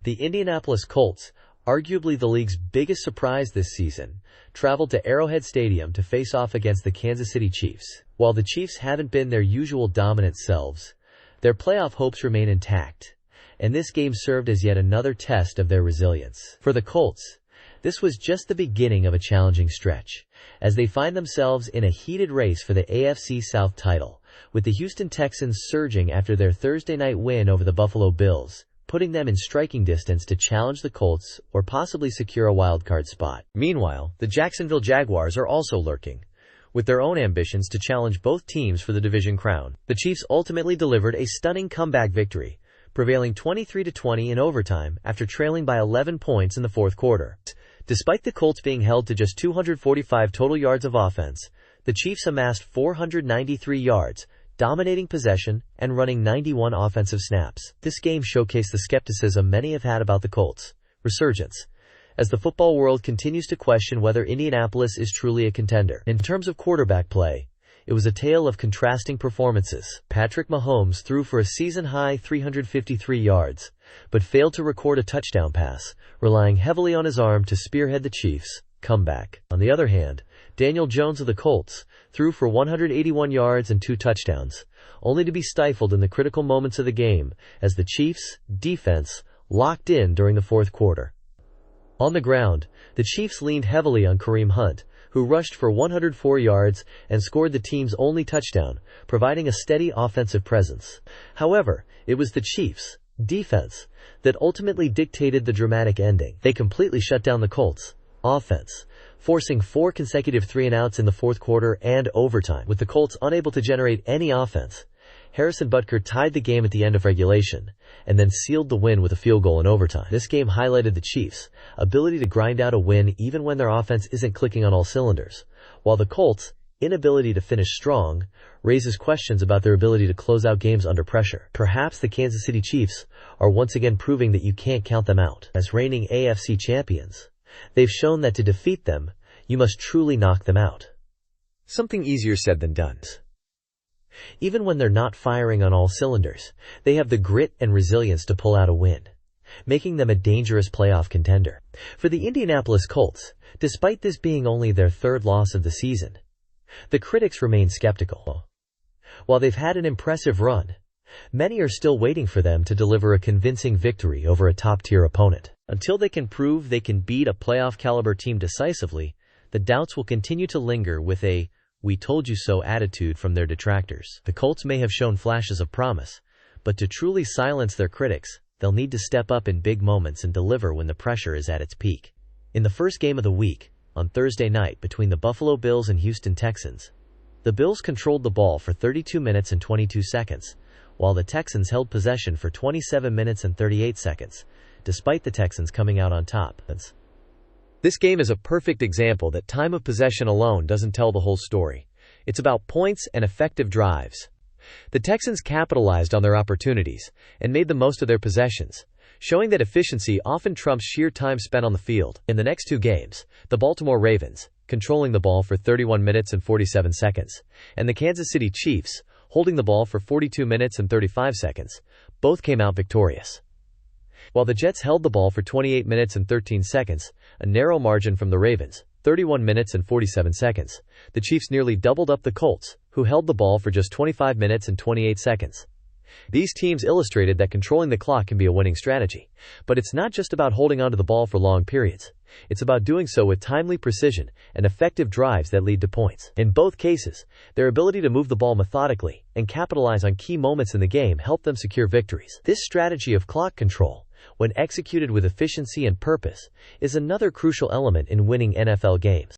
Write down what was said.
The Indianapolis Colts, arguably the league's biggest surprise this season, traveled to Arrowhead Stadium to face off against the Kansas City Chiefs. While the Chiefs haven't been their usual dominant selves, their playoff hopes remain intact, and this game served as yet another test of their resilience. For the Colts, this was just the beginning of a challenging stretch, as they find themselves in a heated race for the AFC South title, with the Houston Texans surging after their Thursday night win over the Buffalo Bills, putting them in striking distance to challenge the Colts or possibly secure a wildcard spot. Meanwhile, the Jacksonville Jaguars are also lurking, with their own ambitions to challenge both teams for the division crown. The Chiefs ultimately delivered a stunning comeback victory, prevailing 23-20 in overtime after trailing by 11 points in the fourth quarter. Despite the Colts being held to just 245 total yards of offense, the Chiefs amassed 493 yards, dominating possession and running 91 offensive snaps. This game showcased the skepticism many have had about the Colts' resurgence, as the football world continues to question whether Indianapolis is truly a contender. In terms of quarterback play, it was a tale of contrasting performances. Patrick Mahomes threw for a season-high 353 yards, but failed to record a touchdown pass, relying heavily on his arm to spearhead the Chiefs' comeback. On the other hand, Daniel Jones of the Colts threw for 181 yards and 2 touchdowns, only to be stifled in the critical moments of the game as the Chiefs' defense locked in during the fourth quarter. On the ground, the Chiefs leaned heavily on Kareem Hunt, who rushed for 104 yards and scored the team's only touchdown, providing a steady offensive presence. However, it was the Chiefs' defense that ultimately dictated the dramatic ending. They completely shut down the Colts' offense, forcing 4 consecutive 3-and-outs in the fourth quarter and overtime. With the Colts unable to generate any offense, Harrison Butker tied the game at the end of regulation, and then sealed the win with a field goal in overtime. This game highlighted the Chiefs' ability to grind out a win even when their offense isn't clicking on all cylinders, while the Colts' inability to finish strong raises questions about their ability to close out games under pressure. Perhaps the Kansas City Chiefs are once again proving that you can't count them out. As reigning AFC champions, they've shown that to defeat them, you must truly knock them out. Something easier said than done. Even when they're not firing on all cylinders, they have the grit and resilience to pull out a win, making them a dangerous playoff contender. For the Indianapolis Colts, despite this being only their 3rd loss of the season, the critics remain skeptical. While they've had an impressive run, many are still waiting for them to deliver a convincing victory over a top-tier opponent. Until they can prove they can beat a playoff-caliber team decisively, the doubts will continue to linger with a "we told you so" attitude from their detractors. The Colts may have shown flashes of promise, but to truly silence their critics, they'll need to step up in big moments and deliver when the pressure is at its peak. In the first game of the week, on Thursday night between the Buffalo Bills and Houston Texans, the Bills controlled the ball for 32 minutes and 22 seconds, while the Texans held possession for 27 minutes and 38 seconds, despite the Texans coming out on top. This game is a perfect example that time of possession alone doesn't tell the whole story. It's about points and effective drives. The Texans capitalized on their opportunities and made the most of their possessions, showing that efficiency often trumps sheer time spent on the field. In the next 2 games, the Baltimore Ravens, controlling the ball for 31 minutes and 47 seconds, and the Kansas City Chiefs, holding the ball for 42 minutes and 35 seconds, both came out victorious. While the Jets held the ball for 28 minutes and 13 seconds, a narrow margin from the Ravens, 31 minutes and 47 seconds, the Chiefs nearly doubled up the Colts, who held the ball for just 25 minutes and 28 seconds. These teams illustrated that controlling the clock can be a winning strategy. But it's not just about holding onto the ball for long periods. It's about doing so with timely precision and effective drives that lead to points. In both cases, their ability to move the ball methodically and capitalize on key moments in the game helped them secure victories. This strategy of clock control, when executed with efficiency and purpose, is another crucial element in winning NFL games.